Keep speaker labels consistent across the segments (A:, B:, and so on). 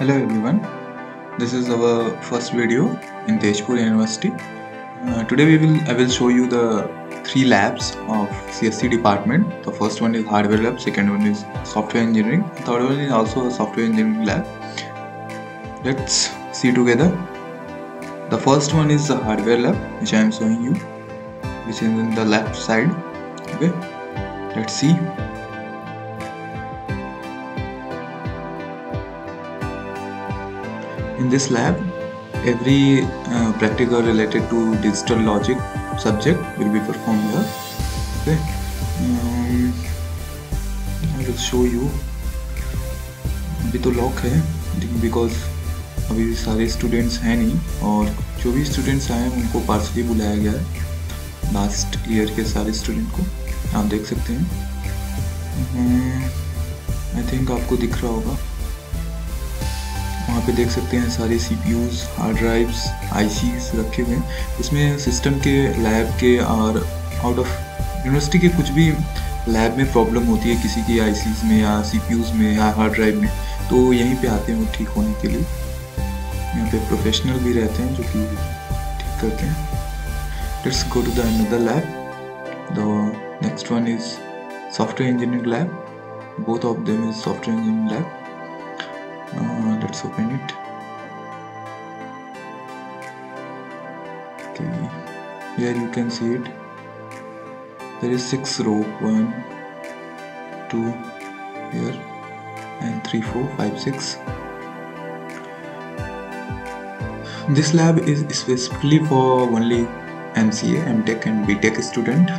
A: Hello everyone, this is our first video in Tejpur University. Today I will show you the three labs of CSC department. The first one is hardware lab, second one is software engineering, third one is also a software engineering lab. Let's see together. The first one is the hardware lab, which I am showing you, which is in the left side. Okay, let's see. In this lab, every practical related to digital logic subject will be performed here. Okay, I will show you. अभी तो lock है because अभी सारे students हैं नहीं, और जो भी स्टूडेंट्स आए हैं उनको पार्सली बुलाया गया है, लास्ट ईयर के सारे स्टूडेंट को। आप देख सकते हैं, आई थिंक आपको दिख रहा होगा। वहाँ पे देख सकते हैं सारे CPUs, हार्ड ड्राइव्स, ICs रखे हुए हैं। इसमें सिस्टम के, लैब के और आउट ऑफ यूनिवर्सिटी के कुछ भी लैब में प्रॉब्लम होती है किसी की ICs में या CPUs में या हार्ड ड्राइव में, तो यहीं पे आते हैं वो ठीक होने के लिए। यहाँ पे प्रोफेशनल भी रहते हैं जो कि ठीक करते हैं। Let's go to the another lab. The next one is software engineering lab. Both of them is software engineering lab. Let's open it. Okay, here you can see it. There is 6 row, 1 2 here and 3 4 5 6. This lab is specifically for only MCA, MTech and BTech student,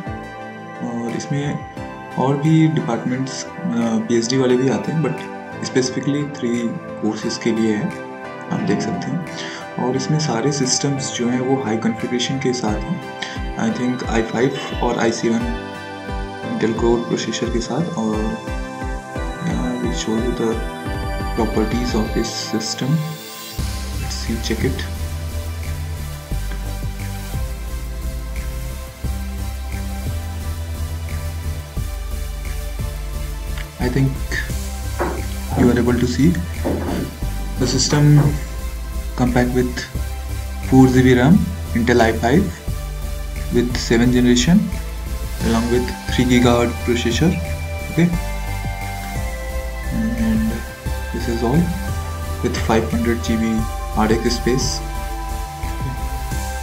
A: और इसमें और भी departments PhD वाले भी आते हैं, but specifically 3 courses के लिए है, आप देख सकते हैं। और इसमें सारे सिस्टम्स जो हैं वो हाई कॉन्फ़िगरेशन के साथ हैं। आई थिंक i5 और i7 इंटेल कोर प्रोसेसर के साथ। और will show you the properties of this system. Let's see, check it. I think you are able to see the system compact with 4GB RAM, Intel i5 with 7th generation along with 3 GHz processor. Okay, and this is all with 500 GB hard disk space.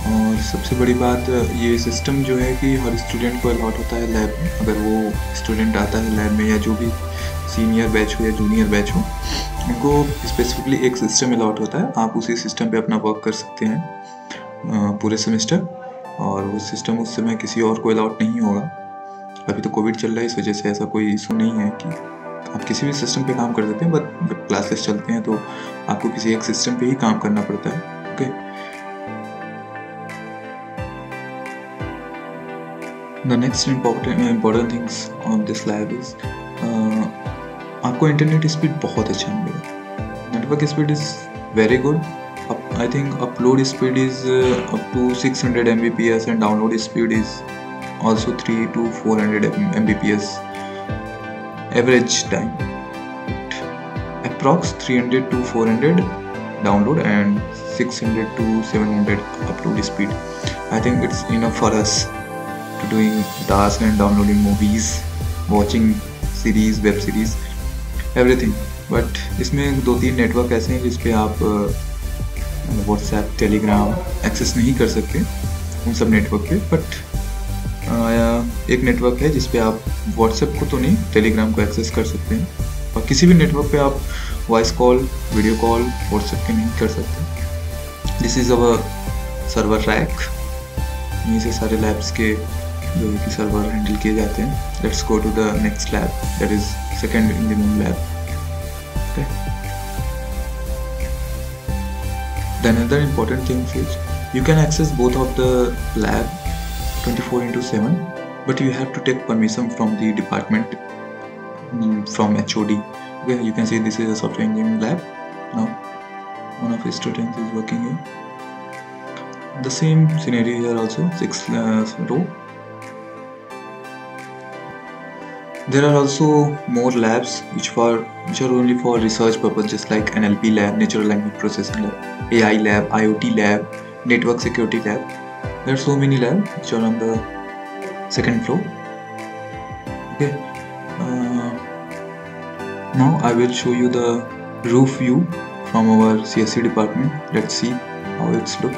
A: और सबसे बड़ी बात, ये system जो है कि हर student को allot होता है लैब में। अगर वो स्टूडेंट आता है लैब में, या जो भी सीनियर बैच हो या जूनियर बैच हो, उनको स्पेसिफिकली एक सिस्टम अलॉट होता है। आप उसी सिस्टम पे अपना वर्क कर सकते हैं पूरे सेमेस्टर, और वो सिस्टम उस समय किसी और को अलॉट नहीं होगा। अभी तो कोविड चल रहा है, इस वजह से ऐसा कोई इशू नहीं है कि आप किसी भी सिस्टम पे काम कर सकते हैं, बट जब क्लासेस चलते हैं तो आपको किसी एक सिस्टम पे ही काम करना पड़ता है। Okay, the next important things on this lab is, आपको इंटरनेट स्पीड बहुत अच्छा मिलेगा। Network speed is very good. I think upload speed is up to 600 Mbps and download speed is also 300 to 400 Mbps average time. Approx 300 to 400 download and 600 to 700 upload speed. I think it's enough for us to doing tasks and downloading movies, watching series, web series, everything. But इसमें 2-3 network ऐसे हैं जिस पे आप WhatsApp, Telegram access नहीं कर सकते उन सब नेटवर्क पे। बट एक नेटवर्क है जिस पे आप व्हाट्सएप को तो नहीं, टेलीग्राम को एक्सेस कर सकते हैं, और किसी भी नेटवर्क पे आप voice call, video call WhatsApp के नहीं कर सकते। This is our server rack. यहीं से सारे लैब्स के जो कि सर्वर हैंडल किए जाते हैं। Let's go to the next lab, that is second engineering lab. Okay, the another important thing is you can access both of the lab 24/7, but you have to take permission from the department, from HOD. Okay, you can see this is a software engineering lab. Now one of the students is working here. The same scenario here also, 6 row. There are also more labs which are only for research purposes, like NLP lab, natural language processing lab, AI lab, IoT lab, network security lab. There are so many labs which are on the second floor. Okay. Now I will show you the roof view from our CSE department. Let's see how it's look.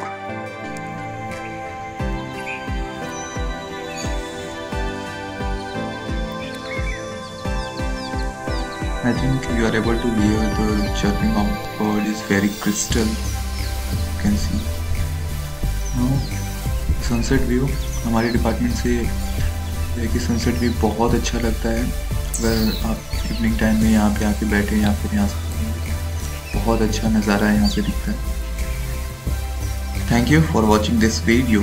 A: I think you are able to hear the chirping of the bird is very crystal. You can see. Now sunset view हमारे department से है कि sunset view बहुत अच्छा लगता है। अगर आप इवनिंग टाइम में यहाँ पे आके बैठे या फिर यहाँ से बहुत अच्छा नज़ारा यहाँ से दिखता है। Thank you for watching this video.